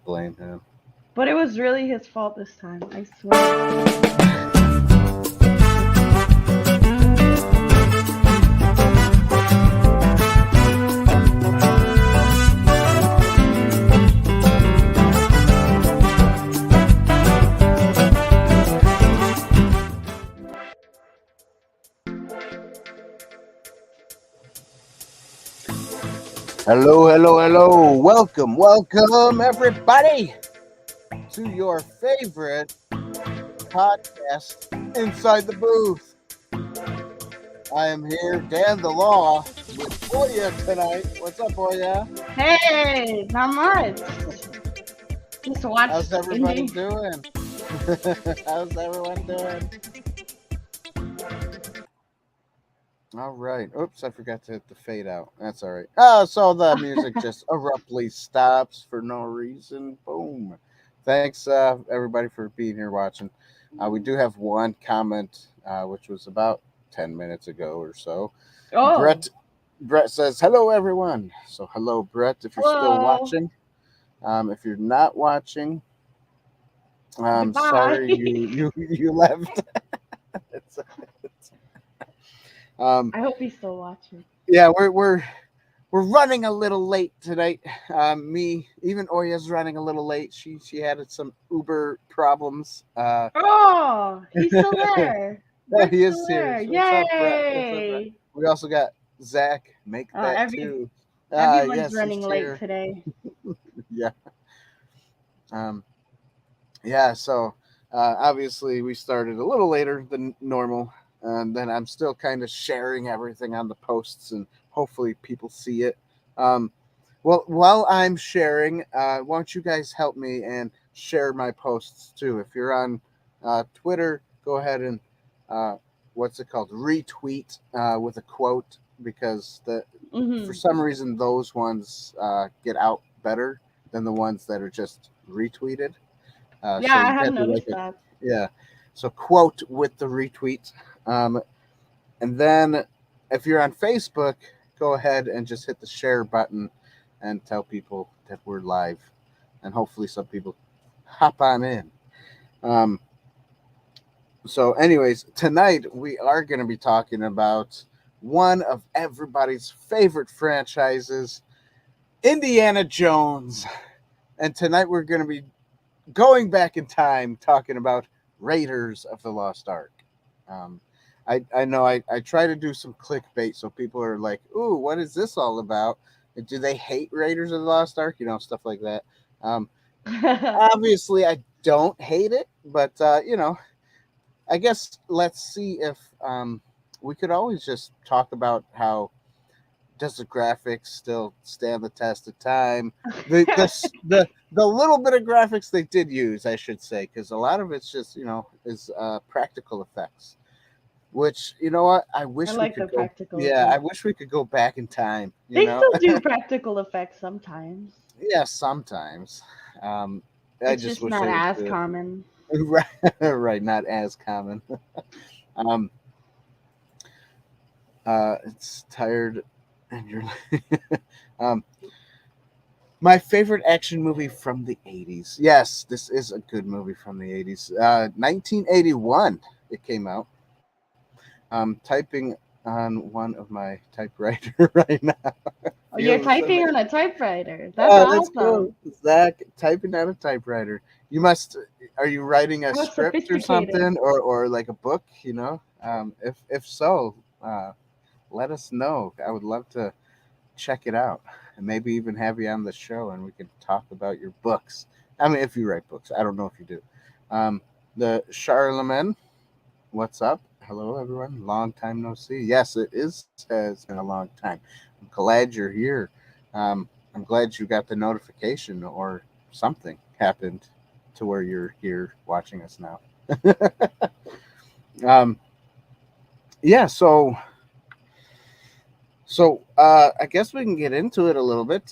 blame him. But it was really his fault this time, I swear. Hello, hello, hello. Welcome, everybody, to your favorite podcast, Inside the Booth. I am here, Dan the Law, with Oya tonight. What's up, Oya? Hey, not much. Just watch. How's everybody indie. doing? How's everyone doing? All right. Oops, I forgot to hit the fade out. That's all right. Oh, so the music just abruptly stops for no reason. Boom. Thanks, everybody, for being here watching. We do have one comment, which was about 10 minutes ago or so. Oh, Brett says, hello, everyone. So, hello, Brett, if you're still hello. watching. If you're not watching, I'm Goodbye. sorry you left. I hope he's still watching. Yeah, we're running a little late tonight. Even Oya's running a little late. She had some Uber problems. Oh, he's still there. Yeah, he is Still serious. there. What's up, Brett? What's up, Brett? Yay. We also got Zach. Make that too. Everyone's Yes, running he's late here. today. Yeah. Yeah. So obviously we started a little later than normal, and then I'm still kind of sharing everything on the posts, and hopefully people see it. Well, while I'm sharing, why don't you guys help me and share my posts too? If you're on Twitter, go ahead and what's it called? Retweet with a quote, because for some reason those ones get out better than the ones that are just retweeted. Yeah, So I you have have to noticed that. yeah. So quote with the retweet. And then if you're on Facebook, go ahead and just hit the share button and tell people that we're live. And hopefully some people hop on in. So anyways, tonight we are going to be talking about one of everybody's favorite franchises, Indiana Jones. And tonight we're going to be going back in time talking about Raiders of the Lost Ark. I know I try to do some clickbait so people are like, ooh, what is this all about? Do they hate Raiders of the Lost Ark? Stuff like that. Obviously, I don't hate it, but, I guess let's see if we could always just talk about how does the graphics still stand the test of time? The little bit of graphics they did use, I should say, because a lot of it's just is practical effects. Which you know what I wish I like we could the go. practical Yeah, I effects. wish we could go back in time. They still do practical effects sometimes. Yeah, sometimes. I It's just just wish not they would as do it. common. Right, not as common. It's tired, and you're my favorite action movie from the 80s. Yes, this is a good movie from the 80s. 1981, it came out. Typing on one of my typewriter right now. Oh, you're typing on a typewriter. That's That's awesome. cool. Zach, typing on a typewriter. Are you writing a How script or sophisticated. something, or like a book? If so, let us know. I would love to check it out, and maybe even have you on the show, and we can talk about your books. I mean, if you write books, I don't know if you do. The Charlemagne, what's up? Hello, everyone. Long time no see. Yes, it has been a long time. I'm glad you're here. I'm glad you got the notification or something happened to where you're here watching us now. Yeah, so I guess we can get into it a little bit.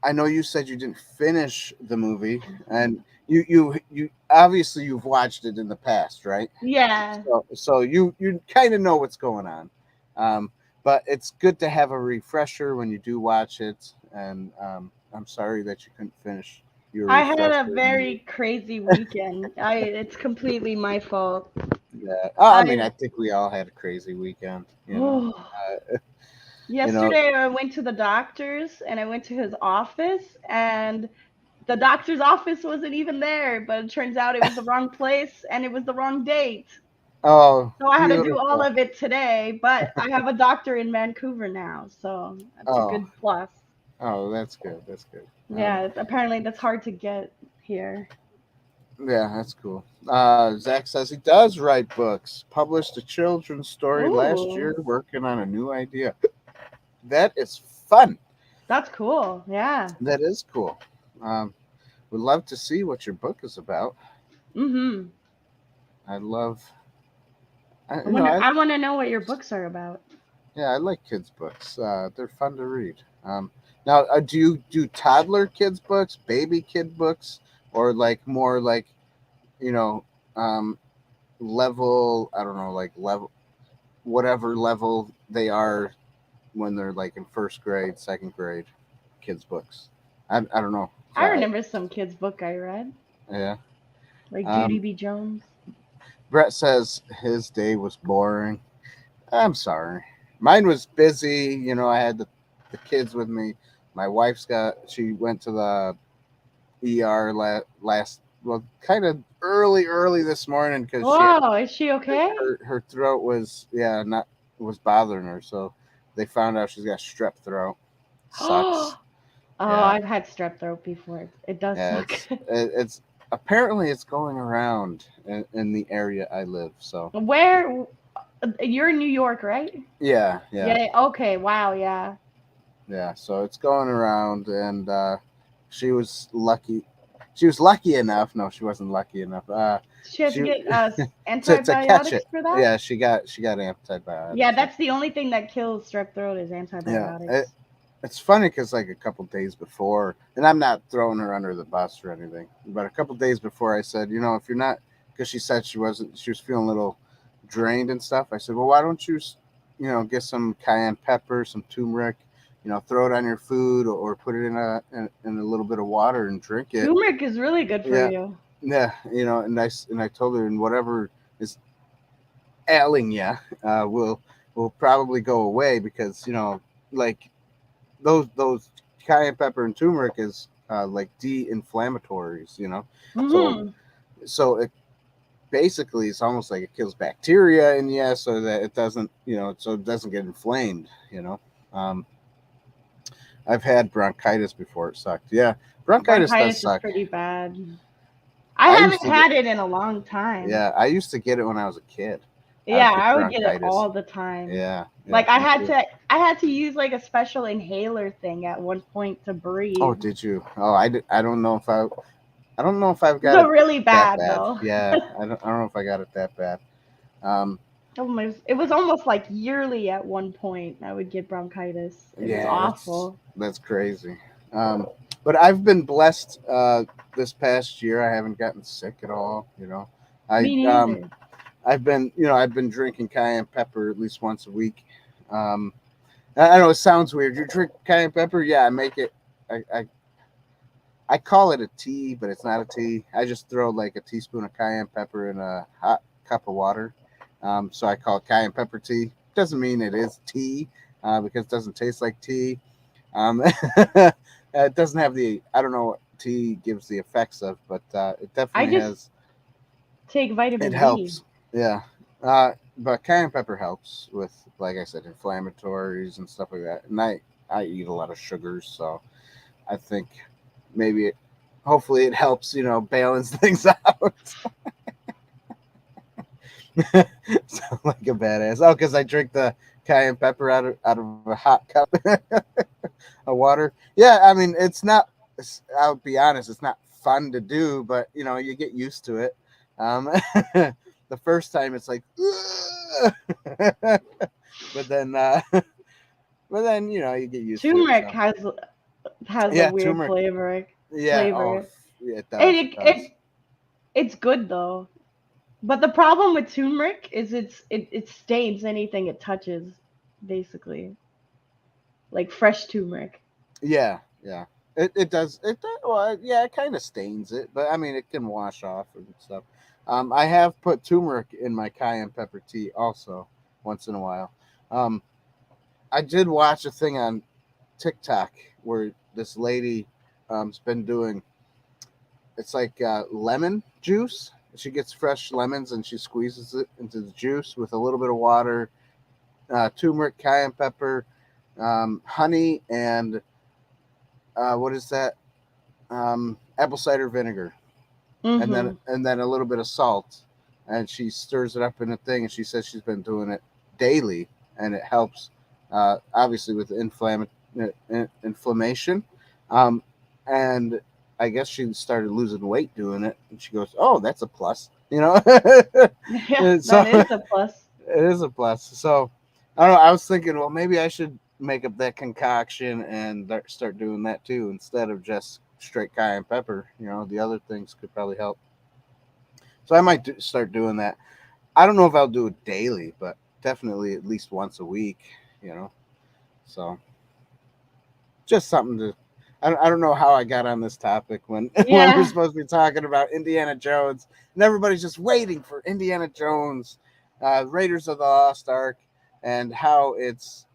I know you said you didn't finish the movie, and you obviously you've watched it in the past, right? Yeah. So you kind of know what's going on, but it's good to have a refresher when you do watch it. And I'm sorry that you couldn't finish your I had a refresher. very crazy weekend. It's completely my fault. Yeah. I mean, I I think we all had a crazy weekend. oh, Uh, you know. yesterday I went to the doctor's and I went to his office and the doctor's office wasn't even there, but it turns out it was the wrong place and it was the wrong date. Oh, So I had to do all beautiful. of it today, but I have a doctor in Vancouver now, so that's a Oh, good plus. oh, that's good. That's good. Yeah, apparently that's hard to get here. Yeah, that's cool. Zach says he does write books. Published a children's story last Ooh, year, working on a new idea. That is fun. that's cool. Yeah. That is cool. Um, would love to see what your book is about. Mhm. I love, I wonder. I want to know what your books are about. yeah, I like kids' books. They're fun to read. Now, do you do toddler kids' books, baby kid books, or like more like, you know, um, level? I don't know, like level, whatever level they are when they're like in first grade, second grade, kids' books. I don't know. I remember some kids' book I read, Yeah. like Judy Um, B. Jones. Brett says his day was boring. I'm sorry. Mine was busy. I had the kids with me. My she went to the ER last, well, kind of early this morning because Whoa, is she okay? her throat was, yeah, not, was bothering her. So they found out she's got strep throat. Oh, Sucks. Yeah. I've had strep throat before. It does Yeah. suck. It's apparently it's going around in the area I live. So Where you're in New York, right? yeah, yeah. Yeah. Okay. Wow. Yeah. Yeah, so it's going around, and she was lucky. She was lucky enough. No, she wasn't lucky enough. She has to She get to catch antibiotics it. for that. Yeah, she got Yeah, antibiotics. Yeah, that's the only thing that kills strep throat is yeah. antibiotics. It's funny because like a couple days before, and I'm not throwing her under the bus or anything, but a couple days before, I said, if you're not, because she said she was feeling a little drained and stuff. I said, well, why don't you, get some cayenne pepper, some turmeric, throw it on your food, or put it in a little bit of water and drink it. Turmeric is really good for Yeah, you. yeah, and I told her, and whatever is ailing you, will probably go away because like those cayenne pepper and turmeric is like de-inflammatories, so Hmm. so it basically it's almost like it kills bacteria in you so that it doesn't so it doesn't get inflamed. um, I've had bronchitis before. It sucked. Yeah, bronchitis does Bronchitis is suck. pretty bad. I I used haven't to get had it in a long time. Yeah, I used to get it when I was a kid. I Yeah, would get I would get it bronchitis. all the time. Yeah, yeah, Like I me had too. to I had to use like a special inhaler thing at one point to Oh, breathe. did you? Oh, I did. I don't know if I've got So it really that bad bad. though. Yeah, I don't know if I got it that bad. Um, It was almost like yearly at one point. I would get bronchitis. It was yeah, awful. that's crazy. But I've been blessed this past year. I haven't gotten sick at all. I Me neither. I've been drinking cayenne pepper at least once a week. Um, I know it sounds weird. You drink cayenne pepper? Yeah, I make it. I call it a tea, but it's not a tea. I just throw like a teaspoon of cayenne pepper in a hot cup of water. So I call it cayenne pepper tea. Doesn't mean it is tea because it doesn't taste like tea. It doesn't have I don't know what tea gives the effects of, but it I definitely just has. take It vitamin D. helps. Yeah. But cayenne pepper helps with, like I said, inflammatories and stuff like that. And I eat a lot of sugars, so I think maybe hopefully it helps, balance things out. Sound like a badass. Oh, because I drink the cayenne pepper out of a hot cup of water. Yeah, I mean I'll be honest, it's not fun to do, but you get used to it. Um, the first time it's like, but then you get used to it. Turmeric So has a yeah, weird turmeric. flavor. Yeah. Oh, Flavor. yeah, it It, does. It it, does. it it's good though. But the problem with turmeric is it stains anything it touches, basically. Like fresh turmeric. Yeah. Yeah. It does. Well, yeah, it kind of stains it, but I mean, it can wash off and stuff. I have put turmeric in my cayenne pepper tea also once in a while. Um, I did watch a thing on TikTok where this lady has been doing. It's like lemon juice. She gets fresh lemons and she squeezes it into the juice with a little bit of water, turmeric, cayenne pepper, honey, and what is that? Apple cider vinegar, Mm-hmm. and then a little bit of salt, and she stirs it up in a thing. And she says she's been doing it daily, and it helps, obviously with inflammation, um, and I guess she started losing weight doing it. And she goes, "Oh, that's a plus," you know. Yeah, And so that is a plus. it is a plus. So I don't know. I was thinking, well, maybe I should make up that concoction and start doing that too instead of just straight cayenne pepper. You know, the other things could probably help. So I might start doing that. I don't know if I'll do it daily, but definitely at least once a week. You know, so just something to. I don't know how I got on this topic when when we're Yeah. supposed to be talking about Indiana Jones and everybody's just waiting for Indiana Jones, Raiders of the Lost Ark, and how it's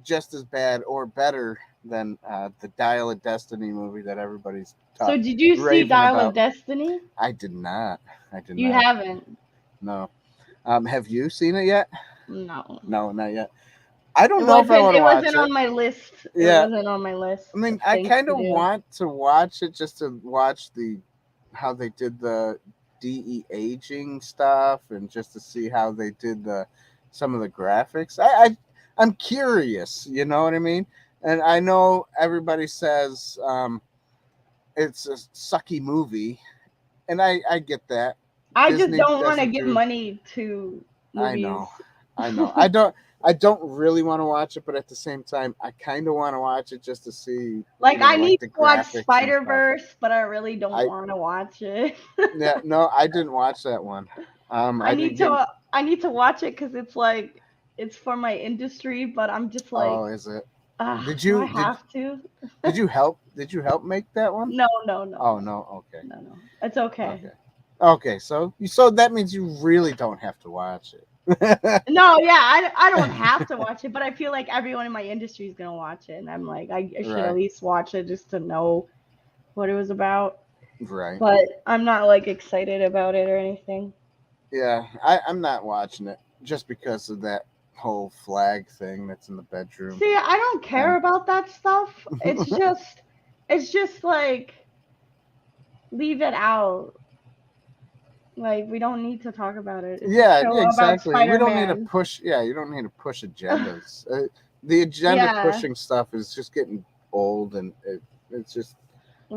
just as bad or better than the Dial of Destiny movie that everybody's So did you see raving Dial of about. Destiny? I did not. I did You not. haven't. No. Have you seen it yet? No. No, not yet. I It don't know if I wasn't want to it watch wasn't it. on my list. It Yeah, wasn't on my list I mean, of I things kind to of do. want to watch it just to watch the how they did the de aging stuff and just to see how they did the some of the graphics. I'm curious, you know what I mean? And I know everybody says it's a sucky movie, and I get that. I just Disney don't want to doesn't give do. money to I know, movies. I know. I don't really want to watch it, but at the same time, I kind of want to watch it just to see, Like I like need the to watch graphics and Spider stuff. Verse, but I really don't I want to watch it. Yeah, no, I didn't watch that one. I I didn't need get. to I need to watch it because it's like it's for my industry, but I'm just Oh, like, is it? ah, Did do I you did have to? did you help? Did you help make that one? No, no, no, Oh no, no. Okay. no, no. It's okay. Okay. Okay. So that means you really don't have to watch it. No, yeah, I don't have to watch it, but I feel like everyone in my industry is gonna watch it, and I'm like, I should at Right. least watch it just to know what it was about. Right. But I'm not like excited about it or anything. Yeah. I'm not watching it just because of that whole flag thing that's in the bedroom. See, I don't care And about that stuff. It's just like leave it out. Like we don't need to talk about it. It's a yeah, show about exactly. We don't need to Spider-Man. push. Yeah, you don't need to push agendas. The agenda Yeah. pushing stuff is just getting old, and it's just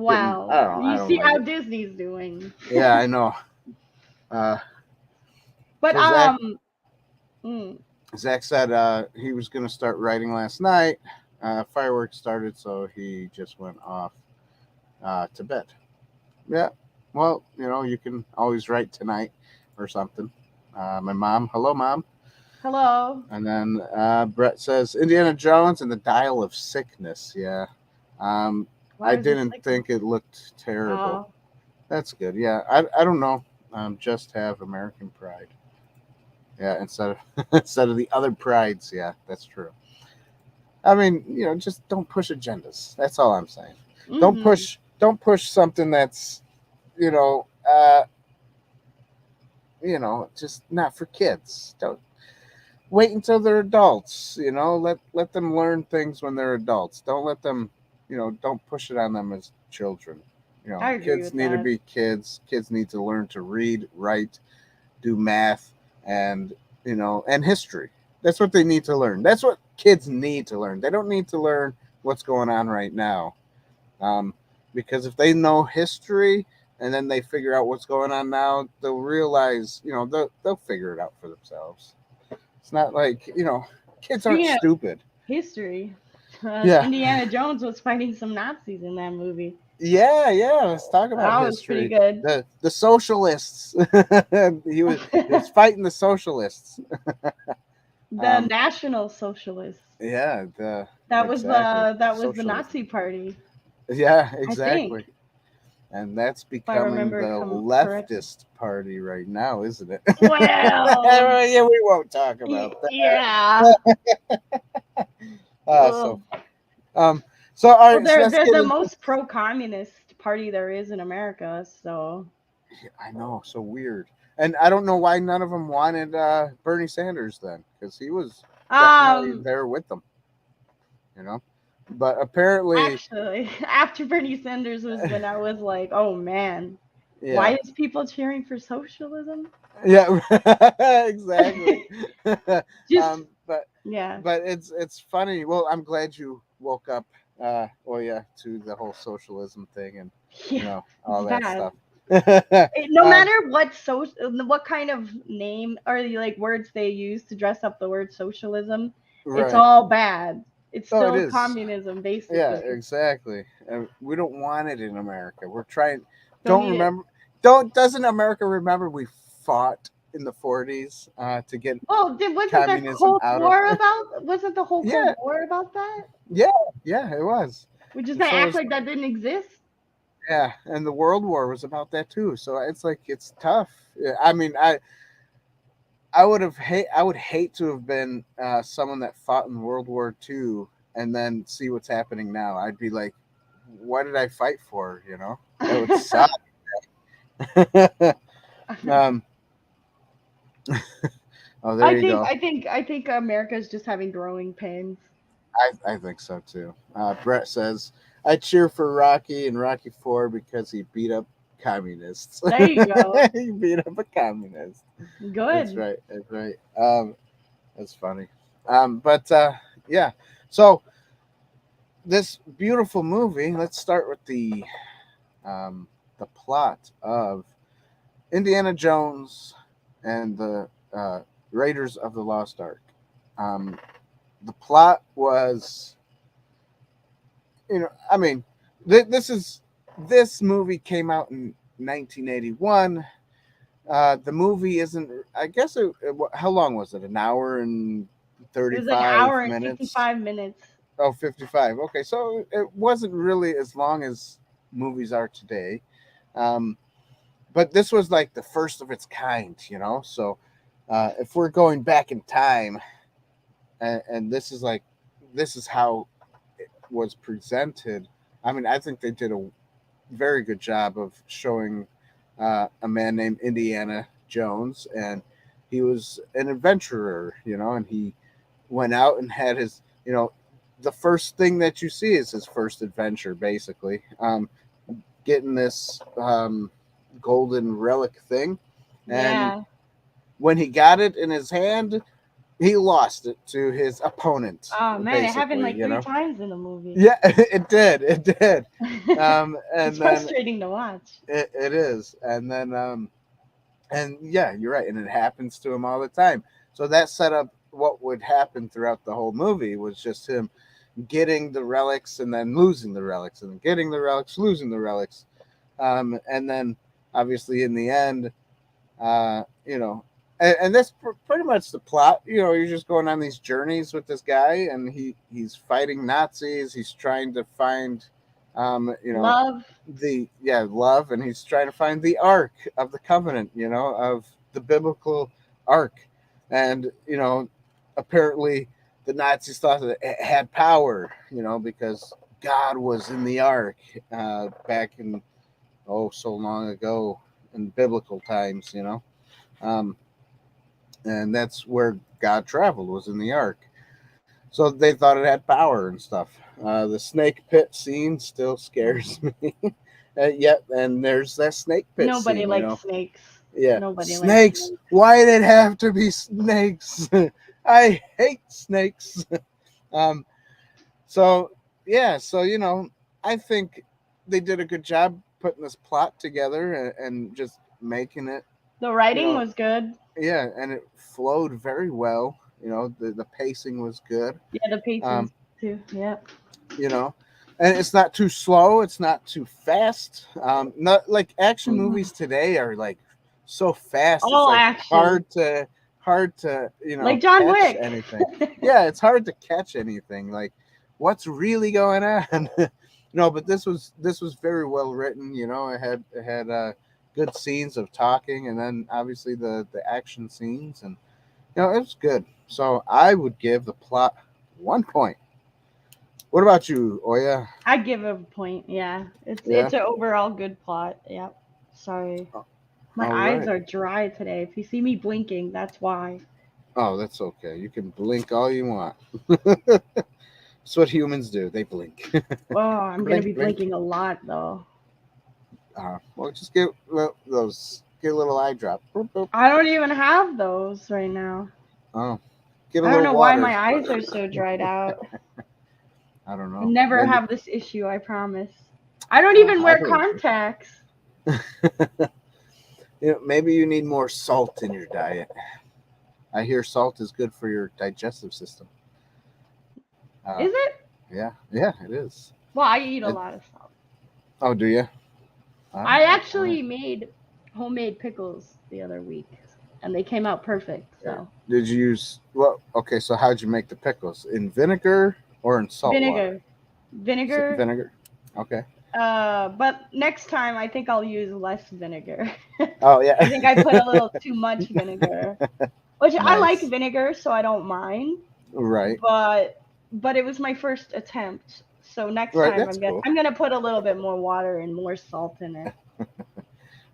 getting. I Wow. don't know. I You don't see like how it. Disney's doing. Yeah, I know. Uh, But so mm, Zach said he was going to start writing last night. Fireworks started, so he just went off to bed. Yeah. Well, you can always write tonight or something. My mom. Hello, mom. hello. And then Brett says Indiana Jones and the Dial of Sickness. Yeah. I Why is this didn't like think it looked terrible. oh That's good. Yeah. I don't know. Just have American pride. Yeah. Instead of instead of the other prides. Yeah, that's true. I mean, just don't push agendas. That's all I'm saying. Don't mm-hmm. push something that's you know uh, just not for kids. Don't wait until they're adults. Let them learn things when they're adults. Don't let them. Don't push it on them as children. I agree Kids with need to that. be kids. Kids need to learn to read, write, do math, and and history. That's what they need to learn. That's what kids need to learn. They don't need to learn what's going on right now, um, because if they know history and then they figure out what's going on now, they'll realize they'll figure it out for themselves. It's not like kids aren't Speaking of stupid. history, Yeah, Indiana Jones was fighting some Nazis in that movie. yeah. Let's talk about That was pretty history. good. The socialists. he was fighting the socialists. The Um, National Socialists. yeah, That was exactly the that was the socialism. Nazi party. Yeah, I think, exactly. And that's if I becoming remember the correctly. leftist party right now, isn't it? Well, Yeah, we won't talk about yeah. that. So Ugh. funny. So all Well, right, so let's they're get the into. most pro-communist party there is in America. So, I know, so weird. And I don't know why none of them wanted Bernie Sanders then, because he was definitely um, there with them, you know. But apparently, actually, after Bernie Sanders was when I was like, oh man, yeah, why is people cheering for socialism? yeah, exactly. Just But yeah, it's funny. Well, I'm glad you woke up. Well, yeah, to the whole socialism thing and yeah, it's all that bad. stuff. No um, matter what kind of name or like words they use to dress up the word socialism, it's right. all bad. It's Oh, it still is. communism, Yeah, basically. exactly. And we don't want it in America. We're trying. Don't Don't need it. remember. Don't. Doesn't America remember we fought in the 40s to get Well, wasn't there communism Cold out of? War about? Wasn't the whole Cold Yeah, War about that? yeah, yeah. It was, We just and gonna so act was like that didn't exist. yeah, and the World War was about that too. So it's like it's tough. Yeah, I mean, I would hate to have been someone that fought in World War II and then see what's happening now. I'd be like, what did I fight for? That would suck. um, oh, there you go. I think America is just having growing pains. I think so too. Brett says, I cheer for Rocky and Rocky 4 because he beat up communists. There you go. He beat up a communist. That's Good. right. That's right. That's funny. But yeah. So this beautiful movie. Let's start with the plot of Indiana Jones and the Raiders of the Lost Ark. Um, the plot was, I mean, this movie came out in 1981. The movie isn't. I guess how long was it? An hour and It was an 35 hour and minutes. 55 minutes. Oh, 55. Okay, so it wasn't really as long as movies are today. Um, but this was like the first of its kind. So if we're going back in time, and this is how it was presented. I mean, I think they did a very good job of showing a man named Indiana Jones, and he was an adventurer, and he went out and had the first thing that you see is his first adventure, basically, getting this golden relic thing, and Yeah. when he got it in his hand, he lost it to his opponent, Oh man, it happened basically. like 3 times in the movie. Yeah, it did. It's And then frustrating to watch. it is, and then and yeah, you're right, and it happens to him all the time. So that set up what would happen throughout the whole movie was just him getting the relics and then losing the relics and then getting the relics, losing the relics, and then obviously in the end, uh, you know, and that's pretty much the plot. You're just going on these journeys with this guy, and he's fighting Nazis. He's trying to find, um, you know, Love. love, and he's trying to find the Ark of the Covenant. Of the biblical Ark, and apparently the Nazis thought that it had power. Because God was in the Ark back in so long ago in biblical times. Um, and that's where God traveled was in the ark. So they thought it had power and stuff. The snake pit scene still scares me. Yep, and there's that snake pit Nobody scene. likes snakes. Yeah, Nobody likes snakes. snakes. Why did it have to be snakes? I hate snakes. um, so yeah, so I think they did a good job putting this plot together and just making it. The You writing know, was good. yeah, and it flowed very well. The pacing was good. Yeah, the pacing Um, too. Yeah. you know, and it's not too slow. It's not too fast. Not like action Mm-mm. movies today are like so fast. It's All like action. hard to Like John catch Wick. anything. Yeah, it's hard to catch anything. Like what's really going on? No, but this was very well written. It had good scenes of talking, and then obviously the action scenes, and it was good. So I would give the plot 1 point. What about you, Oya? I give it a point. Yeah, Yeah. it's an overall good plot. Yep. Sorry, my All eyes right. are dry today. If you see me blinking, that's why. Oh, that's okay. You can blink all you want. That's what humans do. They blink. Oh, I'm gonna Blink, be blink. blinking a lot though. Well, just get those. Get a little eye drop. Boop, boop. I don't even have those right now. Oh, get a I don't little know why water. my eyes are so dried out. I don't I know. never Maybe. have this issue, I promise. I don't even I wear believe contacts. you. Maybe you need more salt in your diet. I hear salt is good for your digestive system. Uh, Is it? yeah, it is. Well, I eat a It, lot of salt. oh, do you? All I right, all right. actually made homemade pickles the other week, and they came out perfect. So Did you use well? Okay, so how'd you make the pickles? In vinegar or in salt water? vinegar, vinegar. Vinegar. Okay. But next time I think I'll use less vinegar. Oh yeah. I think I put a little too much vinegar, which I like Nice. vinegar, so I don't mind. Right. But it was my first attempt, so next Right. time That's cool. I'm gonna put a little bit more water and more salt in it. It's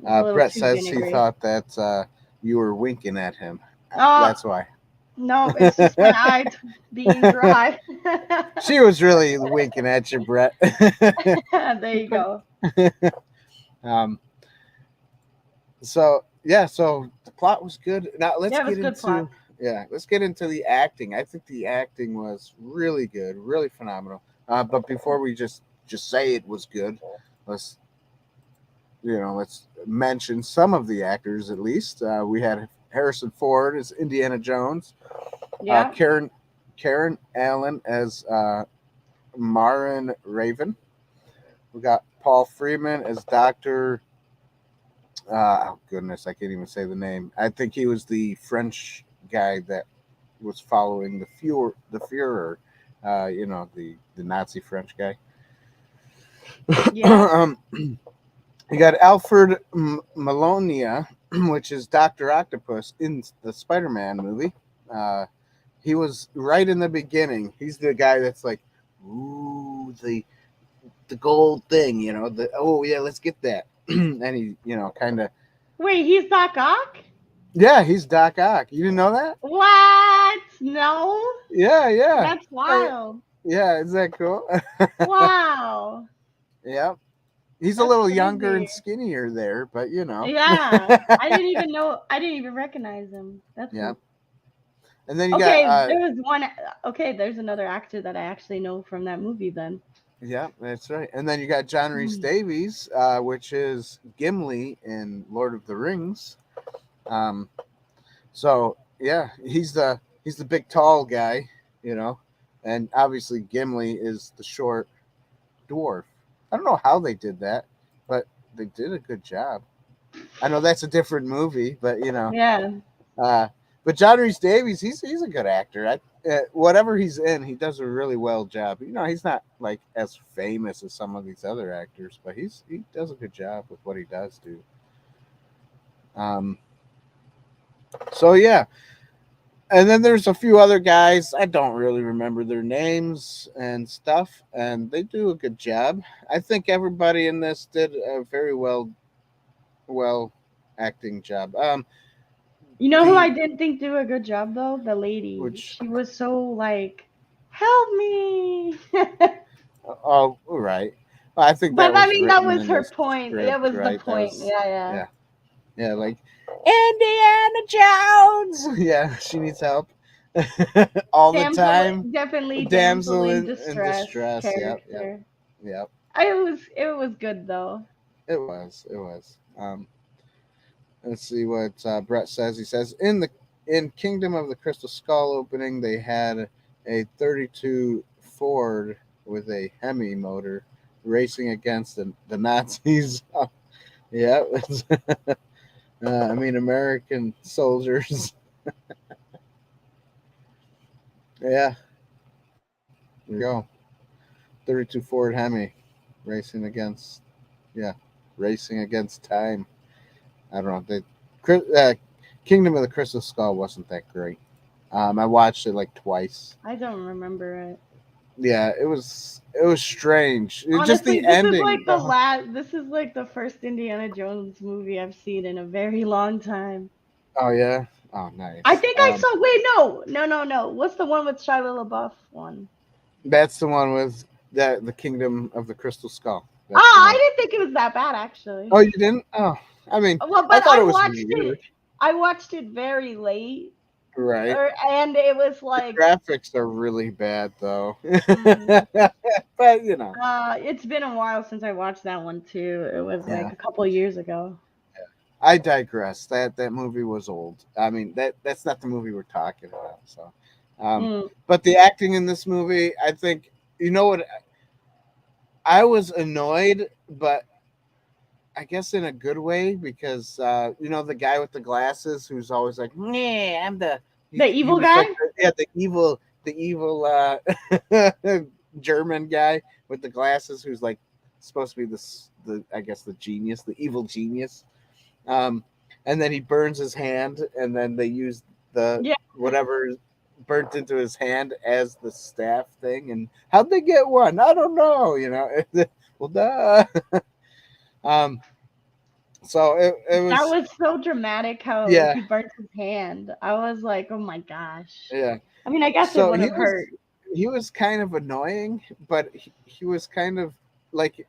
a little Brett too says he vinegary. thought that you were winking at him. Oh That's why. no, it's just my eye being dry. She was really winking at you, Brett. There you go. um, so yeah, so the plot was good. Now Yeah, it was good plot. let's get into the acting. I think the acting was really good, really phenomenal. But before we just say it was good, let's let's mention some of the actors at least. We had Harrison Ford as Indiana Jones, Yeah. Karen Allen as Marin Raven. We got Paul Freeman as Doctor. Oh goodness, I can't even say the name. I think he was the French guy that was following the Führer. The Nazi French guy. Yeah. You got Alfred Malonia, which is Doctor Octopus in the Spider-Man movie. Uh, he was right in the beginning. He's the guy that's like, ooh, the gold thing, the oh yeah, let's get that. And he, kind of Wait, he's Doc Ock? yeah, he's Doc Ock. You didn't know that? What? No. Yeah, yeah. That's wild. Yeah, is that cool? Wow. Yeah. He's a That's little younger and crazy. skinnier there, but Yeah. I didn't even know. I didn't even recognize him. That's Yeah. cool. And then you got Okay, there was one. Okay, there's another actor that I actually know from that movie then. yeah, that's right. And then you got John Rhys Hmm. Davies, which is Gimli in Lord of the Rings. Um, so yeah, he's the big tall guy, and obviously Gimli is the short dwarf. I don't know how they did that, but they did a good job. I know that's a different movie, but Yeah. uh, but John Rhys Davies, he's a good actor. Whatever he's in, he does a really well job. He's not like as famous as some of these other actors, but he does a good job with what he does do. Um, so yeah, and then there's a few other guys. I don't really remember their names and stuff, and they do a good job. I think everybody in this did a very well acting job. You know who I The didn't think do a good job though? The lady. which She was so like, help me. oh right, I think that But I was mean, that written was in her the point. That script, was the right? That point. was Yeah, yeah. yeah, yeah, like Indiana Jones. Yeah, she needs help all the time. Definitely damsel Damsel in in distress distress. Yep, yep, character. yep. It was good though. It was. It was. Let's see what Brett says. He says in Kingdom of the Crystal Skull opening, they had a 32 Ford with a Hemi motor racing against the Nazis. Yeah, I mean American soldiers. Yeah, there you go. 32 Ford Hemi. racing against racing against time. I don't know. Kingdom of the Crystal Skull wasn't that great. I watched it like twice. I don't remember it. Yeah, it was strange. Just Honestly, the ending. this is like the first Indiana Jones movie I've seen in a very long time. Oh yeah. Oh I nice. think I saw. Wait, no. What's the one with Shia LaBeouf one? That's the one with the Kingdom of the Crystal Skull. That's the Oh, I one. didn't think it was that bad actually. Oh, you didn't? Oh, I mean, Well, I but thought it was weird. I watched it very late, Right. and it was The like, graphics are really bad though. mm, But it's been a while since I watched that one too. It was yeah. like a couple years ago. I digress. That movie was old. I mean that's not the movie we're talking about. So, Mm. but the acting in this movie, I think, you know what, I was annoyed, but I guess in a good way because the guy with the glasses who's always like, "Yeah, I'm the." The He evil was guy? like the evil German guy with the glasses who's like supposed to be the I guess the genius, the evil genius. Um, and then he burns his hand, and then they use the Yeah. whatever burnt into his hand as the staff thing. And how'd they get one? I don't know. Well, duh. Um, so it That was, was so dramatic how yeah, he burnt his hand. I was like, oh my gosh. yeah. I mean, I guess it So would have hurt. he was kind of annoying, but he was kind of like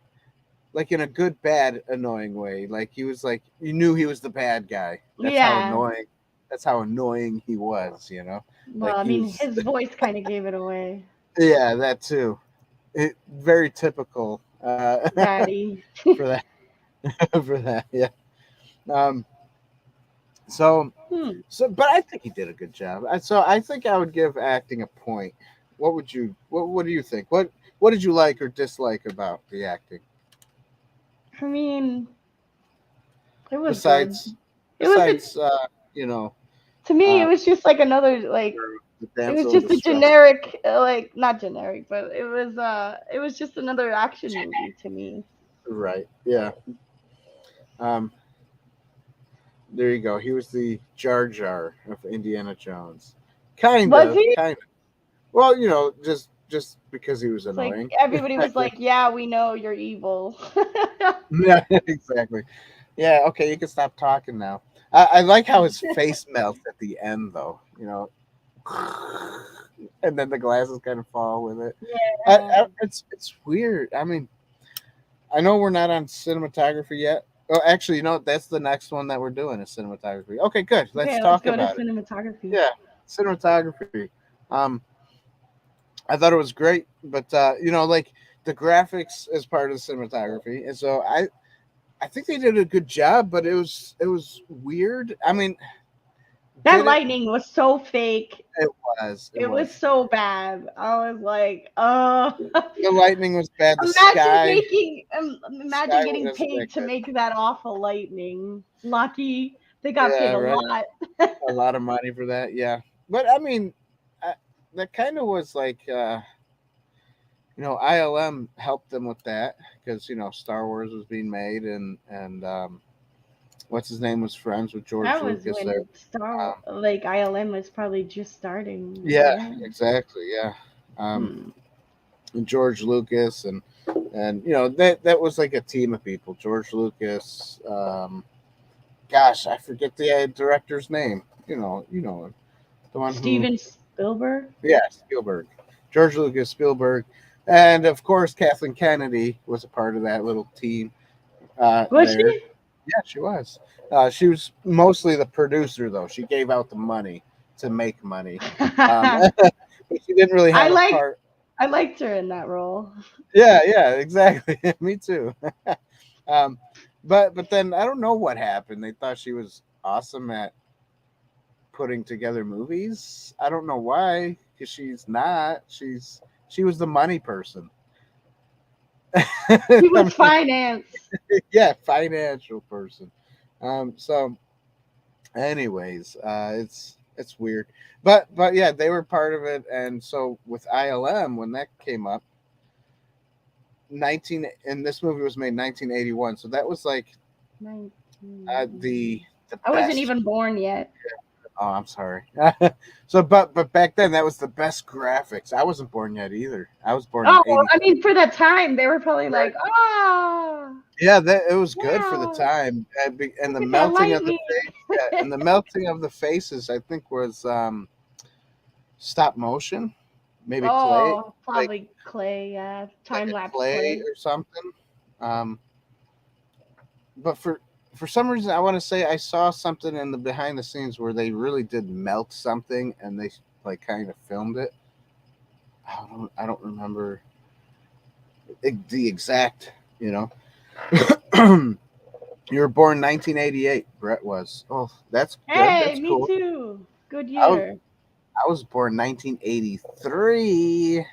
in a good bad annoying way. Like he was like you knew he was the bad guy. That's how Yeah. annoying. That's how annoying he was. Well, Like I he mean, was. his voice kind of gave it away. Yeah, that too. Very typical Daddy. for that. For that, yeah. Um. So Hmm. but I think he did a good job. So I think I would give acting a point. What do you think? What did you like or dislike about the acting? I mean, it was good. Besides It was a, besides you know to me, it uh was just like another, like, the it was damsel in just a distress. generic, like, not generic, but it was just another action movie to me. Right. Yeah. Um there you go. He was the Jar Jar of Indiana Jones. Was he? Kind of. Well, just because he was It's like annoying. everybody was like, "Yeah, we know you're evil." Yeah, exactly. Yeah, okay, you can stop talking now. I like how his face melts at the end, though. And then the glasses kind of fall with it. Yeah. It's weird. I mean, I know we're not on cinematography yet. Oh, actually, that's the next one that we're doing is cinematography. Okay, good. Let's Okay, let's talk go to about it. cinematography. Yeah, cinematography. Um, I thought it was great, but like the graphics is part of the cinematography, and so I think they did a good job, but it was weird. I mean, That did it? lightning was so fake. It was. It It was was. so bad. I was like, oh. The lightning was bad. The Imagine sky. The imagine sky getting wasn't that paid to good. make that awful lightning. Lucky. They got paid Yeah, a right. lot. A lot of money for that. Yeah, but I mean, that kind of was like, ILM helped them with that because Star Wars was being made, and what's his name was friends with George That was Lucas there. when Star Um, like ILM was probably just starting, yeah, right? exactly. Yeah. Um, Hmm. and George Lucas and that was like a team of people. George Lucas. Gosh, I forget the director's name. The one who. Steven Spielberg? Yeah, Spielberg, George Lucas, Spielberg, and of course Kathleen Kennedy was a part of that little team Was there. she? Yeah, she was. She was mostly the producer, though. She gave out the money to make money, but she didn't really I have a like part. I liked her in that role. Yeah, exactly. Me too. um, but then I don't know what happened. They thought she was awesome at putting together movies. I don't know why, because she's not. She was the money person. He I was mean, finance. yeah, financial person. So, anyways, it's weird, but yeah, they were part of it, and so with ILM when that came up, and this movie was made in 1981, so that was like 19. the I wasn't best. even born yet. Oh, I'm sorry. So, but back then that was the best graphics. I wasn't born yet either. I was born in Oh, '80. I mean, for that time, they were probably Right. like, ah, Yeah, that it was good for the wow, time, and look the at that melting of the lightning. face, yeah, and the melting of the faces, I think was stop motion, maybe clay, Oh, like probably clay, yeah, like time a lapse clay clay. or something. Um, but for some reason, I want to say I saw something in the behind the scenes where they really did melt something, and they like kind of filmed it. I don't remember the exact, you know. You were born 1988. Brett was. Oh, that's good. Hey, That's me cool. too. Good I was year. I was born 1983.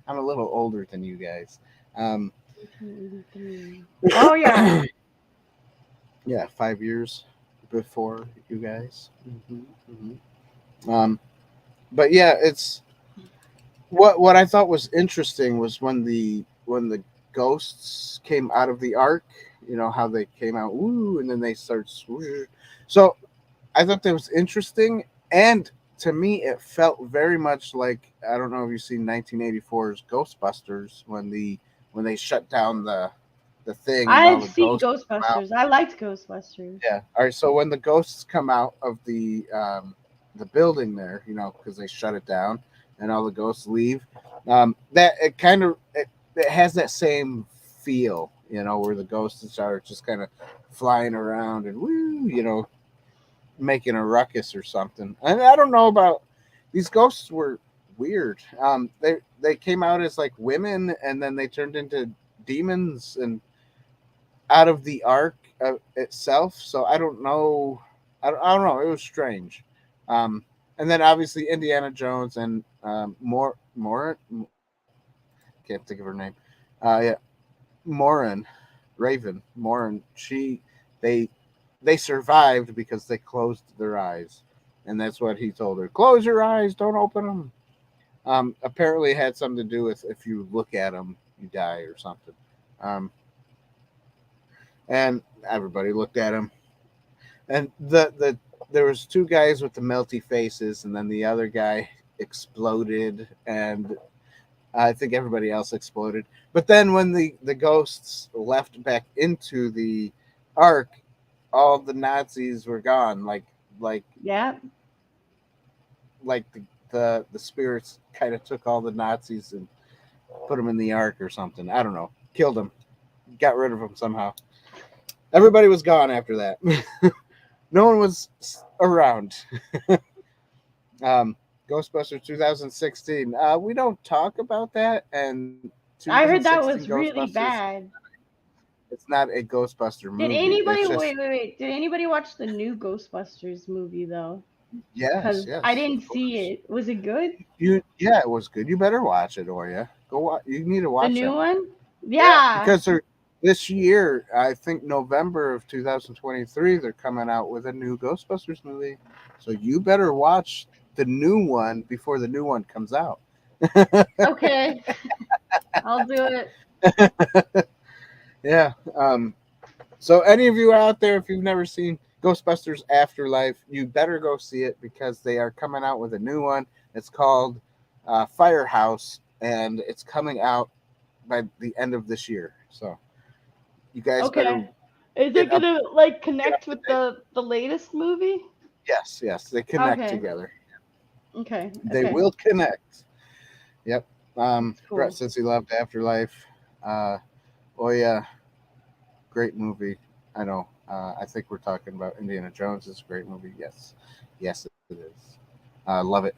I'm a little older than you guys. Um, 1983. Oh yeah. yeah, 5 years before you guys. Um, but yeah, it's what I thought was interesting was when the ghosts came out of the ark. You know how they came out, woo, and then they start swoosh. So I thought that was interesting, and to me, it felt very much like I don't know if you've seen 1984's Ghostbusters when they shut down the thing and all I've the seen ghosts come out. Ghostbusters. I liked Ghostbusters. Yeah. All right. So when the ghosts come out of the building there, you know, because they shut it down and all the ghosts leave, that it kind of it has that same feel, you know, where the ghosts are just kind of flying around and woo, you know, making a ruckus or something. And I don't know about these ghosts were weird. They came out as like women and then they turned into demons and out of the ark itself. So I don't know. I don't know. It was strange. Um, and then obviously Indiana Jones and more can't think of her name. Yeah, Morin, Raven, Morin. They they survived because they closed their eyes, and that's what he told her. Close your eyes, don't open them. Apparently, it had something to do with if you look at them, you die or something. Um, and everybody looked at him, and there was two guys with the melty faces, and then the other guy exploded, and I think everybody else exploded. But then when the ghosts left back into the ark, all the Nazis were gone. Like Yeah. like the spirits kind of took all the Nazis and put them in the ark or something. I don't know. Killed them. Got rid of them somehow. Everybody was gone after that. No one was around. um, Ghostbusters 2016. We don't talk about that, and I heard that 2016 was really Ghostbusters. bad. It's not a Ghostbuster Did movie. anybody It's wait, just wait, wait? Did anybody watch the new Ghostbusters movie though? yes, Because I yes, didn't of see course. it. Was it good? Yeah, it was good. You better watch it, Oya. Go watch. You need to The watch new that. one? Yeah, Yeah. because this year, I think November of 2023, they're coming out with a new Ghostbusters movie. So you better watch the new one before the new one comes out. Okay. I'll do it. Yeah. So any of you out there, if you've never seen Ghostbusters Afterlife, you better go see it because they are coming out with a new one. It's called Firehouse, and it's coming out by the end of this year. So you guys better Okay. Is get it up gonna like get up connect to with date. the latest movie? Yes, yes, they connect Okay. together. Okay. They Okay. will connect. Yep. That's Brett cool. says he loved Afterlife. Oh yeah, great movie. I know. I think we're talking about Indiana Jones. It's a great movie. Yes, yes, it is. Love it.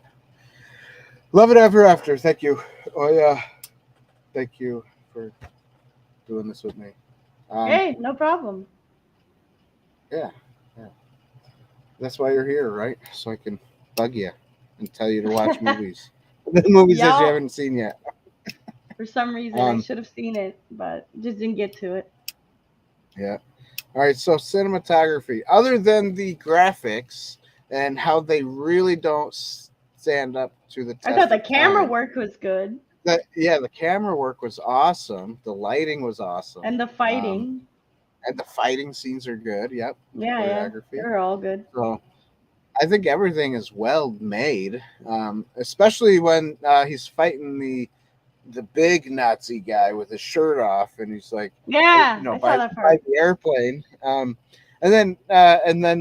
Love it ever after. Thank you. Oh yeah, thank you for doing this with me. Um, Hey, no problem. yeah, yeah. That's why you're here, right? So I can bug you and tell you to watch movies. The movies that you Y'all, haven't seen yet. for some reason, I Um, should have seen it, but just didn't get to it. yeah. All right. So cinematography, other than the graphics and how they really don't stand up to the I thought test the of camera time, work was good. The camera work was awesome. The lighting was awesome. And the fighting. And the fighting scenes are good. Yep. Yeah, Choreography. they're all good. So I think everything is well made, especially when he's fighting the big Nazi guy with his shirt off, and he's like, Yeah, I saw that part. by the airplane. And then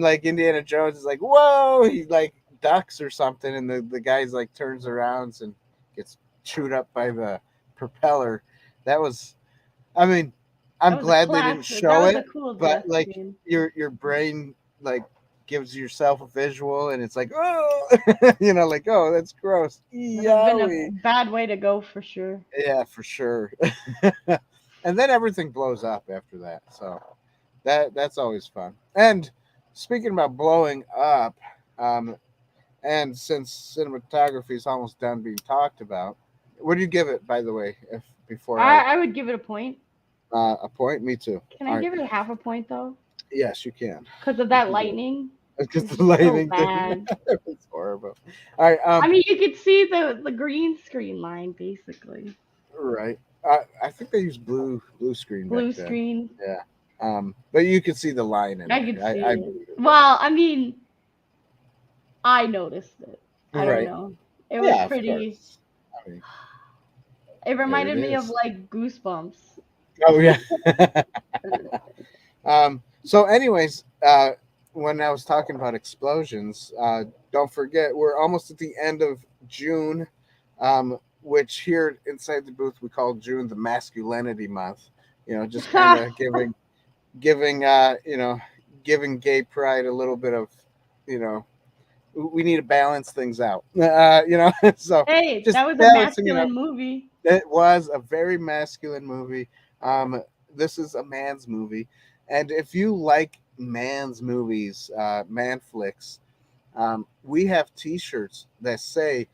like Indiana Jones is like, whoa, he like ducks or something, and the guy's like turns around and gets chewed up by the propeller. That was, I mean, I'm glad they didn't show it, but like your brain like gives yourself a visual, and it's like, oh, like, oh, that's gross. Would have been a bad way to go for sure. Yeah, for sure. And then everything blows up after that, so that's always fun. And speaking about blowing up, and since cinematography is almost done being talked about, what do you give it, by the way? I would give it a point. A point? Me too. Can I give it a half a point though? Yes, you can. Because of that lightning. Because the lighting, so bad. It was horrible. All right. I mean, you could see the green screen line basically. Right. I think they used blue screen. Blue screen. Yeah. But you could see the line in I it. could see it. Well, I mean, I noticed it. I don't know. It was pretty. I mean, it reminded me of like Goosebumps. Oh yeah. So, anyways, when I was talking about explosions, don't forget we're almost at the end of June, which here inside the booth we call June the masculinity month. Just kind of giving gay pride a little bit of, we need to balance things out. So hey, that was a masculine movie. It was a very masculine movie. This is a man's movie, and if you like man's movies, man flicks, we have T-shirts that say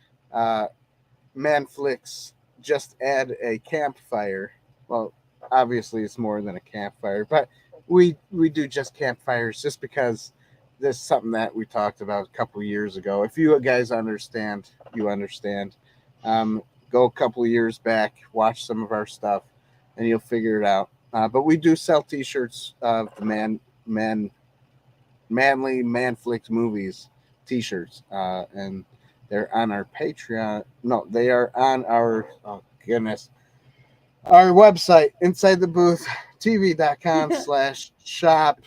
"Man flicks." Just add a campfire. Well, obviously it's more than a campfire, but we do just campfires just because this is something that we talked about a couple years ago. If you guys understand, you understand. Go a couple of years back, watch some of our stuff, and you'll figure it out. But we do sell T-shirts of the manly man flicks movies T-shirts, and they're on our Patreon. No, they are on our our website, insidetheboothreviews.com/shop.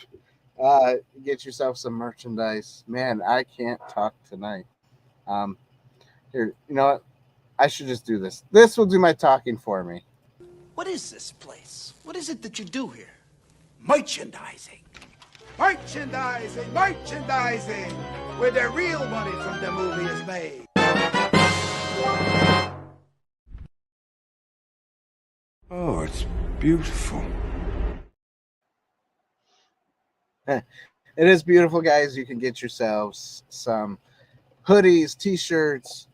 Get yourself some merchandise. Man, I can't talk tonight. Here, you know what? I should just do this. This will do my talking for me. What is this place? What is it that you do here? Merchandising. Merchandising, merchandising, where the real money from the movie is made. Oh, it's beautiful. It is beautiful, guys. You can get yourselves some hoodies, T-shirts,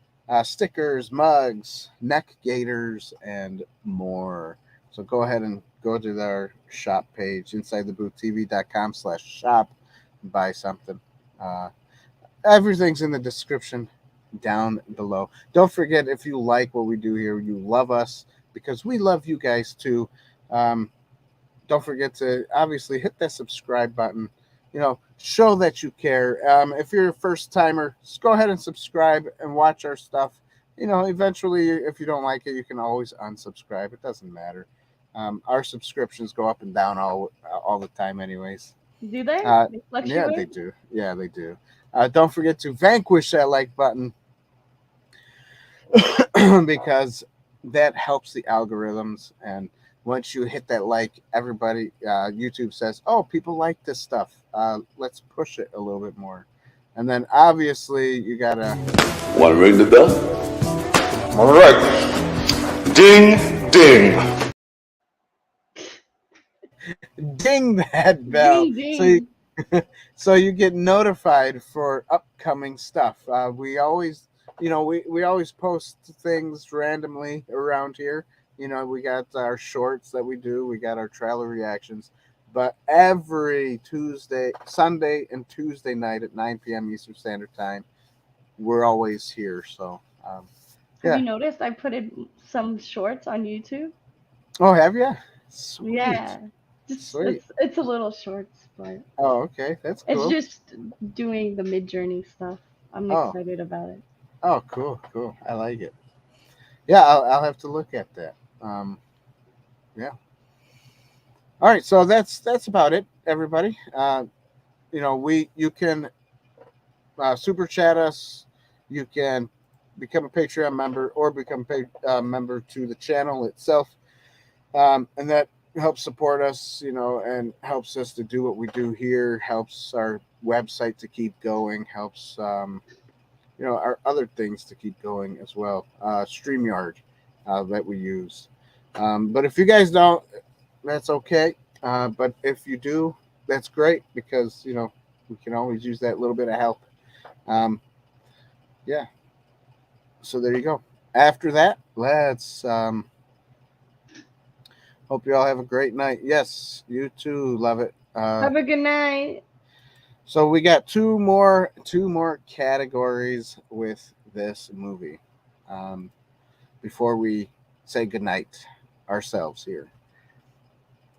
stickers, mugs, neck gaiters, and more. So go ahead and go to our shop page, insidetheboothtv.com/shop, and buy something. Everything's in the description down below. Don't forget, if you like what we do here, you love us, because we love you guys too. Don't forget to obviously hit that subscribe button. Show that you care. If you're a first timer, just go ahead and subscribe and watch our stuff. Eventually, if you don't like it, you can always unsubscribe. It doesn't matter. Our subscriptions go up and down all the time anyways. Do they? Yeah, they do. Yeah, they do. Don't forget to vanquish that like button because that helps the algorithms. And once you hit that like, everybody, YouTube says, oh, people like this stuff. Let's push it a little bit more. And then obviously you gotta Want to ring the bell? All right. Ding, ding. Ding that bell. Ding, ding. So you get notified for upcoming stuff. We always, we always post things randomly around here. We got our shorts that we do. We got our trailer reactions. But every Sunday and Tuesday night at 9 p.m. Eastern Standard Time, we're always here. So Have you noticed I put in some shorts on YouTube? Oh, have you? Sweet. Yeah. Sweet. It's a little shorts, but oh, okay, that's cool. It's just doing the Mid-Journey stuff. I'm excited about it. Oh, cool. I like it. Yeah, I'll have to look at that. Yeah. All right, so that's about it, everybody. You can super chat us. You can become a Patreon member or become a member to the channel itself, and that helps support us, and helps us to do what we do here. Helps our website to keep going. Helps our other things to keep going as well. StreamYard that we use. But if you guys don't, that's okay. But if you do, that's great because we can always use that little bit of help. Yeah. So there you go. After that, let's hope you all have a great night. Yes, you too. Love it. Have a good night. So we got two more categories with this movie. Before we say goodnight ourselves here.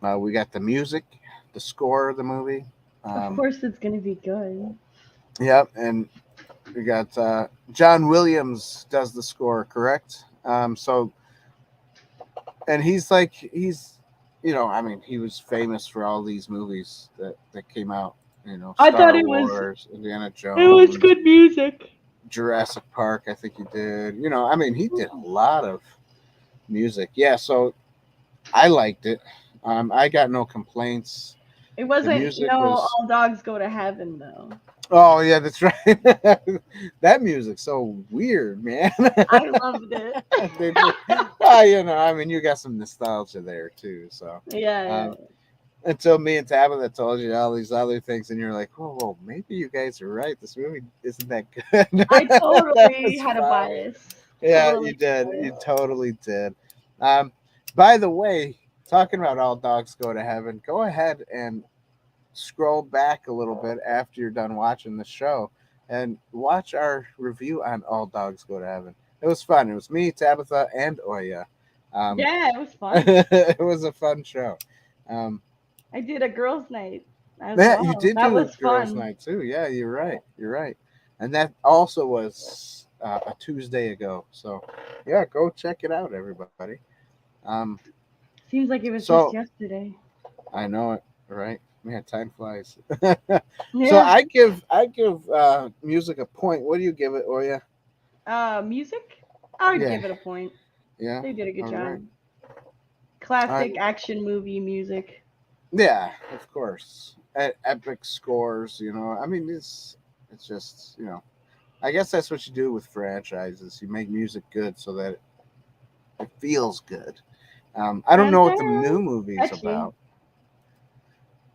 We got the music, the score of the movie. Of course it's going to be good. Yep, and we got John Williams does the score, correct? And he's he was famous for all these movies that came out. I Star thought it Wars, Indiana Jones. It was good music. Jurassic Park, I think he did. He did a lot of music. Yeah, so I liked it. I got no complaints. It wasn't All Dogs Go to Heaven, though. Oh, yeah, that's right. That music's so weird, man. I loved it. You got some nostalgia there, too. So yeah. Until me and Tabitha told you all these other things, and you're like, whoa, maybe you guys are right. This movie isn't that good. I totally had a bias. Yeah, you did. You totally did. By the way, talking about All Dogs Go to Heaven, go ahead and scroll back a little bit after you're done watching the show and watch our review on All Dogs Go to Heaven. It was fun. It was me, Tabitha, and Oya. Yeah, it was fun. It was a fun show. I did a girls' night. You did that do was a girls' fun. night too. Yeah, you're right. And that also was a Tuesday ago. So yeah, go check it out, everybody. Seems like it was just yesterday. I know it, right? Man, time flies. Yeah. So I give music a point. What do you give it, Oya? Music? I would give it a point. Yeah, they did a good job. Right. Classic action movie music. Yeah, of course. Epic scores. It's just I guess that's what you do with franchises. You make music good so that it feels good. I don't know what the new movie is about.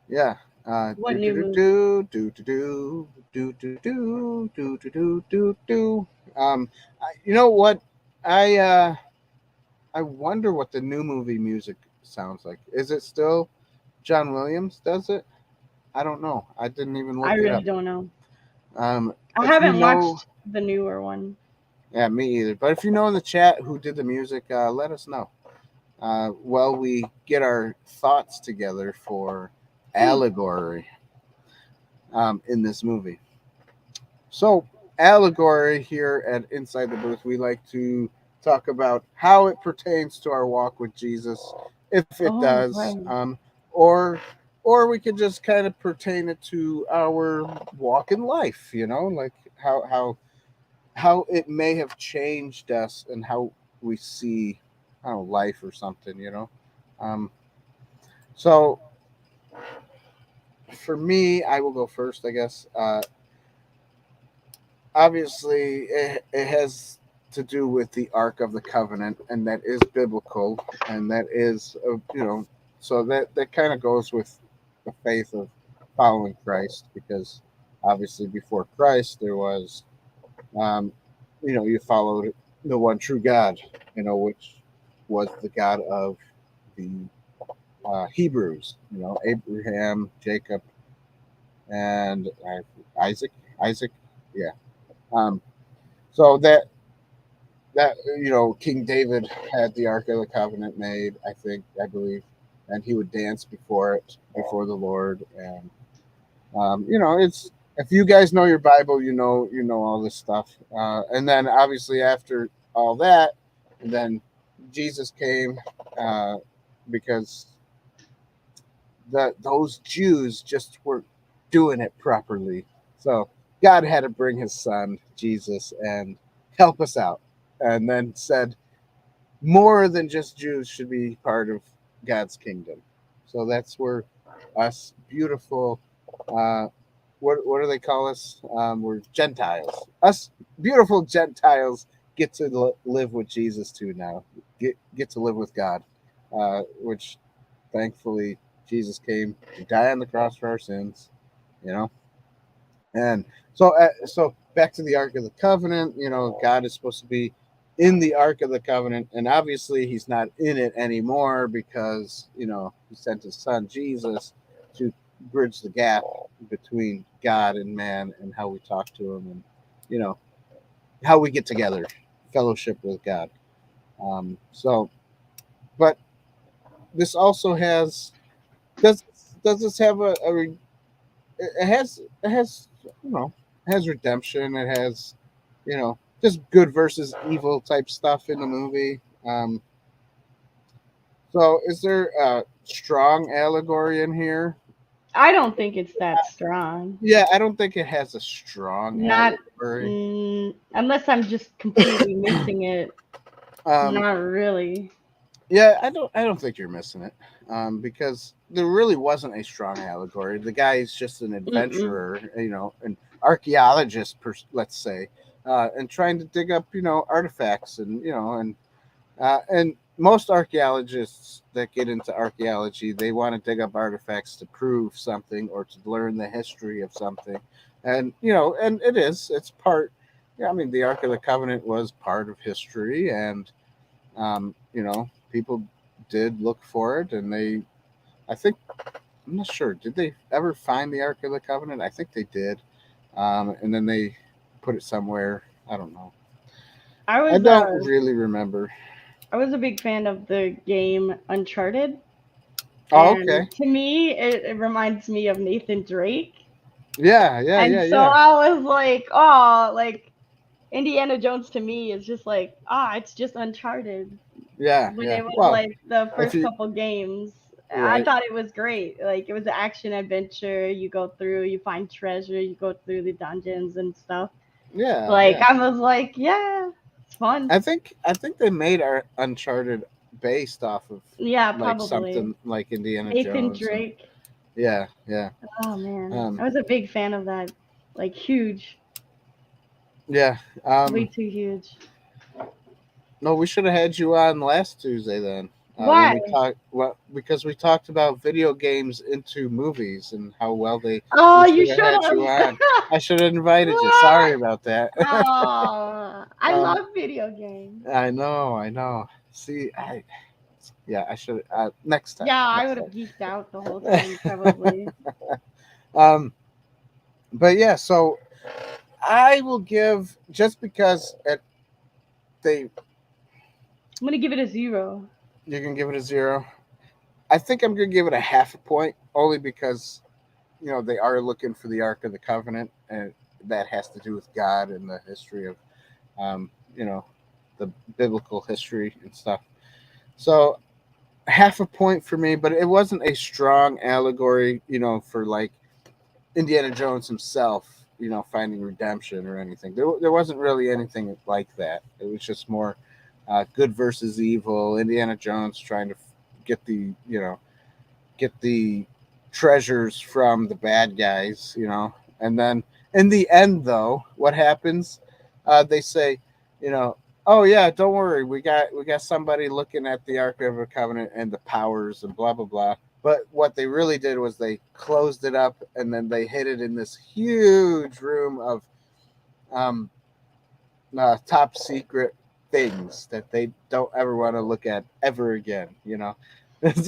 Yeah. What new movie? You know what? I wonder what the new movie music sounds like. Is it still John Williams does it? I don't know. I didn't even look it up. I really don't know. I haven't watched the newer one. Yeah, me either. But if you know in the chat who did the music, let us know. While we get our thoughts together for allegory in this movie. So, allegory here at Inside the Booth, we like to talk about how it pertains to our walk with Jesus, if it does, right. Or we could just kind of pertain it to our walk in life, like how it may have changed us and how we see life or something, So for me, I will go first, I guess. Obviously, it has to do with the Ark of the Covenant, and that is biblical, and that is, so that kind of goes with the faith of following Christ, because obviously before Christ there was, you followed the one true God, which was the God of the Hebrews, Abraham, Jacob, and Isaac. Yeah. So that that King David had the Ark of the Covenant made, I believe, and he would dance before the Lord. And it's, if you guys know your Bible, you know all this stuff. And then obviously after all that, and then Jesus came, because those Jews just weren't doing it properly. So God had to bring his son, Jesus, and help us out. And then said more than just Jews should be part of God's kingdom. So that's where us beautiful, what do they call us? We're Gentiles. Us beautiful Gentiles get to live with Jesus too now. Get to live with God, which thankfully Jesus came to die on the cross for our sins, And so back to the Ark of the Covenant, God is supposed to be in the Ark of the Covenant, and obviously he's not in it anymore because, he sent his son Jesus to bridge the gap between God and man and how we talk to him and, how we get together, fellowship with God. But this also does this have it has it has redemption. It has, just good versus evil type stuff in the movie. So is there a strong allegory in here? I don't think it's that strong. Yeah, I don't think it has a strong allegory. Unless I'm just completely missing it. Not really. Yeah, I don't think you're missing it, because there really wasn't a strong allegory. The guy is just an adventurer, an archaeologist, let's say, and trying to dig up, artifacts, and most archaeologists that get into archaeology, they want to dig up artifacts to prove something or to learn the history of something, and and it's part. Yeah, I mean, the Ark of the Covenant was part of history, and people did look for it, and I'm not sure, did they ever find the Ark of the Covenant? I think they did, and then they put it somewhere. I don't know. I don't really remember. I was a big fan of the game Uncharted. Oh, okay. To me, it reminds me of Nathan Drake. Yeah. So I was like, oh, like Indiana Jones to me is just like, it's just Uncharted. Yeah. When it was like the first couple games. Right. I thought it was great. Like, it was an action adventure. You go through, you find treasure, you go through the dungeons and stuff. Yeah. I was like, yeah, it's fun. I think they made our Uncharted based off of probably something like Indiana Nathan Jones. Drake. Yeah. Oh man, I was a big fan of that. Like, huge. Yeah. Way too huge. No, we should have had you on last Tuesday then. Why? Because we talked about video games into movies and how well they. Oh, you should have. I should have invited you. Sorry about that. Oh, I love video games. I know. See, I should. Next time. Yeah, I would have geeked out the whole time probably. But yeah, so I will give, just because I'm gonna give it a 0. You can give it a 0. I think I'm gonna give it a half a point, only because they are looking for the Ark of the Covenant, and that has to do with God and the history of the biblical history and stuff. So half a point for me, but it wasn't a strong allegory, for like Indiana Jones himself, finding redemption or anything. There wasn't really anything like that. It was just more good versus evil. Indiana Jones trying to get the treasures from the bad guys, and then in the end, though, what happens? They say, oh yeah, don't worry, we got somebody looking at the Ark of the Covenant and the powers and blah blah blah. But what they really did was they closed it up, and then they hid it in this huge room of top secret things that they don't ever want to look at ever again. It's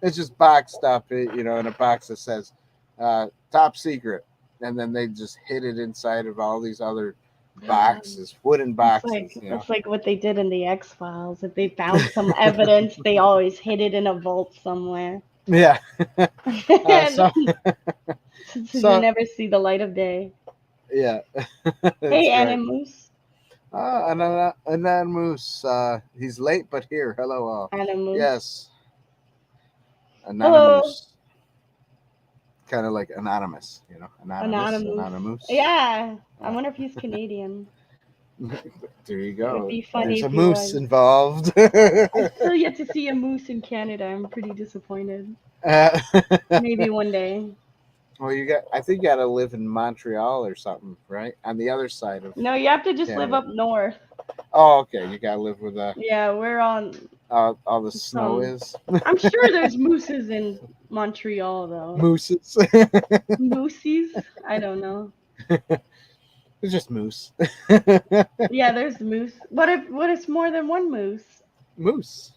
just boxed up, in a box that says top secret, and then they just hid it inside of all these other boxes, wooden boxes. It's like what they did in the X-Files. If they found some evidence, they always hid it in a vault somewhere. Yeah. So you never see the light of day. Yeah. Hey, Animus. Anonymous. He's late, but here. Hello, all. Animus. Yes. Anonymous. Kind of like anonymous, Anonymous. Yeah. I wonder if he's Canadian. There you go. It'd be funny. There's a moose involved. I still yet to see a moose in Canada. I'm pretty disappointed. Maybe one day. Well, I think you got to live in Montreal or something, right? On the other side of. No, you have to just live up north. Oh, okay. You got to live with Yeah, we're on. All the snow is. I'm sure there's mooses in Montreal, though. Mooses. Moosies? I don't know. It's just moose. Yeah, there's moose. What if more than one moose? Moose.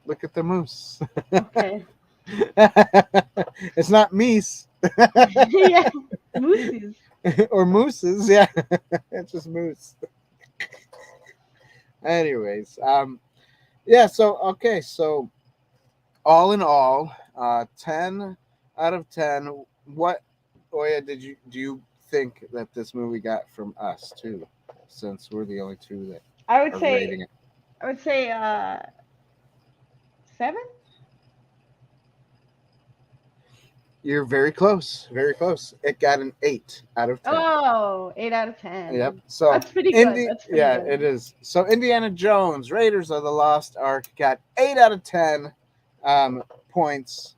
Look at the moose. Okay. It's not meese. Yeah, mooses. Or mooses, yeah. It's just moose. Anyways, yeah, so all in all, 10 out of 10. What, Oya, do you think that this movie got from us too? Since we're the only two that are rating it. I would say 7. You're very close. Very close. It got an 8 out of 10. Oh, 8 out of 10. Yep. So that's pretty good. That's pretty good. It is. So Indiana Jones, Raiders of the Lost Ark, got 8 out of 10 points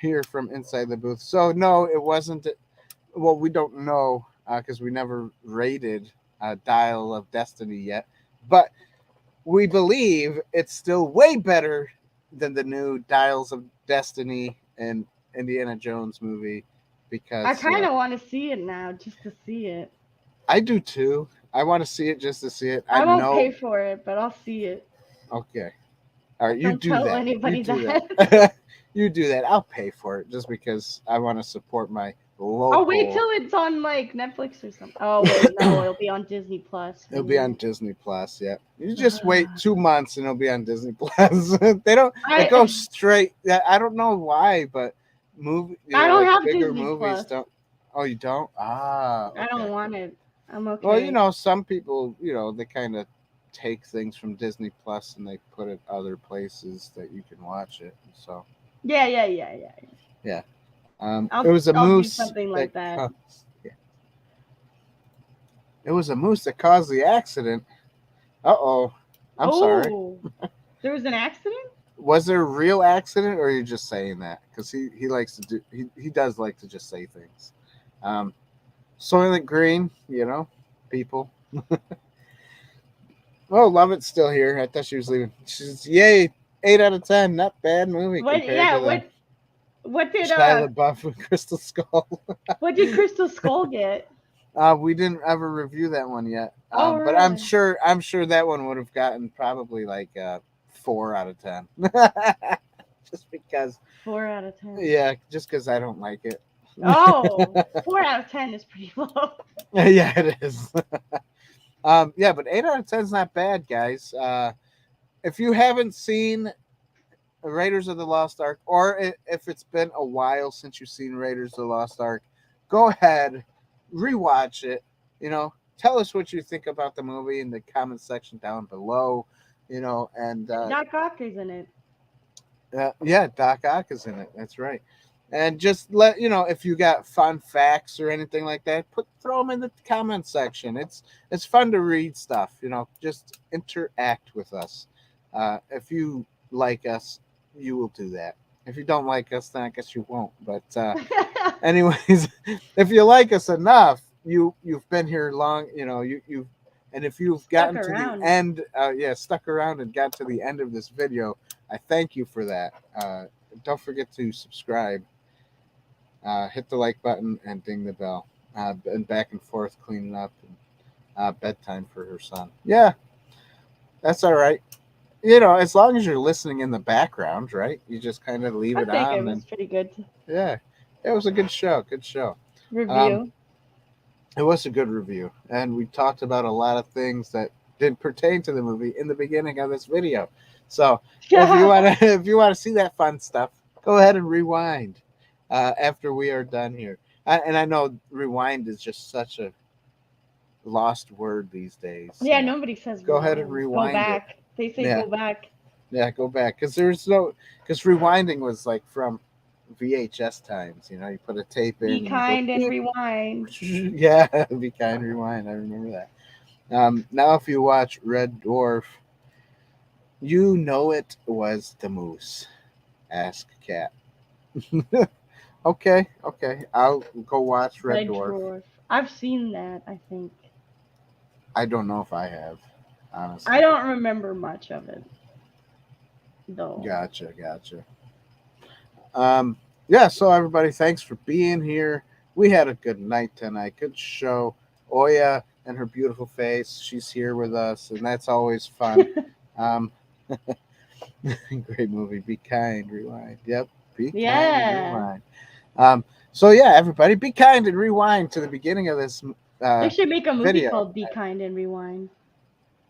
here from Inside the Booth. So no, it wasn't. Well, we don't know because we never rated Dial of Destiny yet. But we believe it's still way better than the new Dials of Destiny and Indiana Jones movie, because I kind of want to see it now, just to see it. I do too. I want to see it just to see it. I won't pay for it, but I'll see it. Okay. All right, Don't tell anybody that. You do that. I'll pay for it just because I want to support my local. Oh, wait till it's on like Netflix or something. Oh wait, no, it'll be on Disney Plus. It'll be on Disney Plus. Yeah, you just wait 2 months and it'll be on Disney Plus. They go straight. I don't know why, but. I don't have bigger Disney movies Plus. don't. Oh, you don't? Okay. I don't want it. I'm okay. Well, some people, they kind of take things from Disney Plus and they put it other places that you can watch it. So. Yeah. Yeah. It was a moose. Do something like that. It was a moose that caused the accident. Uh-oh. I'm sorry. There was an accident? Was there a real accident, or are you just saying that? Because he likes to do. He does like to just say things. Soylent Green, people. Oh, Lovett's still here. I thought she was leaving. She's yay, 8 out of 10. Not bad movie. What did Shia LaBeouf and Crystal Skull? What did Crystal Skull get? We didn't ever review that one yet. Really? But I'm sure that one would have gotten probably like 4 out of 10. Just because 4 out of 10. Yeah, just because I don't like it. Oh, 4 out of 10 is pretty low. Yeah, it is. Yeah, but 8 out of 10 is not bad, guys. If you haven't seen Raiders of the Lost Ark, or if it's been a while since you've seen Raiders of the Lost Ark, go ahead, rewatch it. Tell us what you think about the movie in the comment section down below. And Doc Ock is in it. Yeah, Doc Ock is in it. That's right. And just let if you got fun facts or anything like that, throw them in the comment section. It's fun to read stuff. Just interact with us. If you like us, you will do that. If you don't like us, then I guess you won't. But anyways, if you like us enough, you've been here long. You've and if you've gotten to the end, stuck around and got to the end of this video, I thank you for that. Don't forget to subscribe, hit the like button, and ding the bell. And back and forth cleaning up, and bedtime for her son. Yeah, that's all right. As long as you're listening in the background, right? You just kind of leave it on. I think it was pretty good. Yeah, it was a good show. Good show. Review. It was a good review, and we talked about a lot of things that didn't pertain to the movie in the beginning of this video. So if you want to see that fun stuff, go ahead and rewind after we are done here. And I know rewind is just such a lost word these days. Yeah, nobody says go ahead and rewind. Go back. They say go back. Yeah, go back, because rewinding was like from VHS times. You know, you put a tape in. Be kind and rewind. Yeah, be kind, rewind. I remember that. Now, if you watch Red Dwarf, you know it was the moose. Ask Cat. Okay. I'll go watch Red Dwarf. I've seen that, I think. I don't know if I have, honestly. I don't remember much of it, though. Gotcha. Yeah, so everybody, thanks for being here. We had a good night tonight. Good show. Oya and her beautiful face. She's here with us, and that's always fun. Great movie. Be kind, rewind. Yep. Be kind and rewind. So yeah, everybody, be kind and rewind to the beginning of this. They should make a movie called Be Kind and Rewind.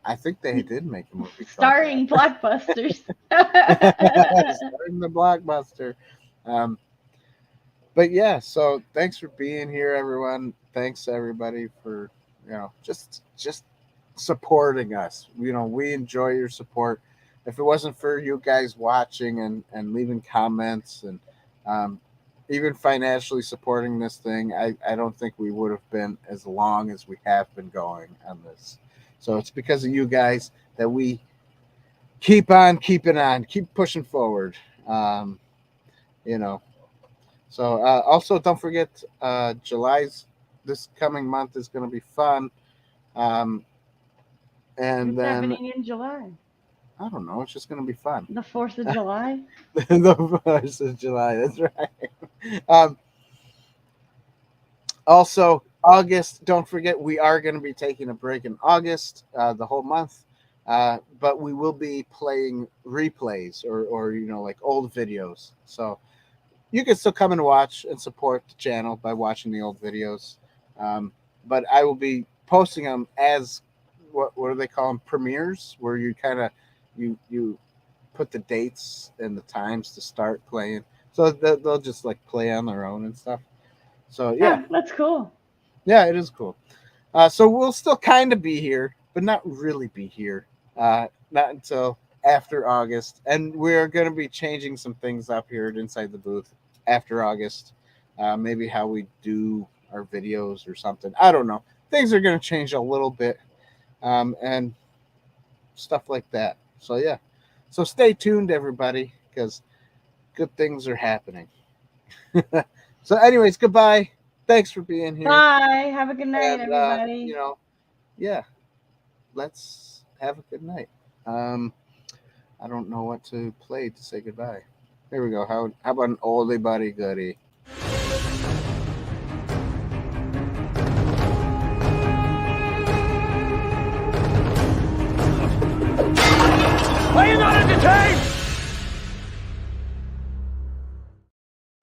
I think they did make a movie starring blockbusters. Starring the blockbuster. But yeah, so thanks for being here, everyone. Thanks everybody for just supporting us. We enjoy your support. If it wasn't for you guys watching and leaving comments and even financially supporting this thing, I don't think we would have been as long as we have been going on this. So it's because of you guys that we keep on keeping on, keep pushing forward. So also don't forget July's this coming month is going to be fun. And what's happening in July? I don't know. It's just going to be fun. The 4th of July? The 4th of July. That's right. Also, August, don't forget, we are going to be taking a break in August, the whole month. But we will be playing replays or like old videos. So you can still come and watch and support the channel by watching the old videos. But I will be posting them as, what do they call them? Premieres, where you kind of, you put the dates and the times to start playing, so they'll just like play on their own and stuff. So yeah, that's cool. Yeah, it is cool. So we'll still kind of be here, but not really be here. Not until after August, and we're going to be changing some things up here at Inside the Booth after August. Maybe how we do our videos or something. I don't know. Things are going to change a little bit, and stuff like that. So yeah, so stay tuned, everybody, because good things are happening. So anyways, goodbye. Thanks for being here. Bye. Have a good night, everybody. Yeah, let's have a good night. I don't know what to play to say goodbye. Here we go. How about an oldie buddy goodie? Are you not entertained?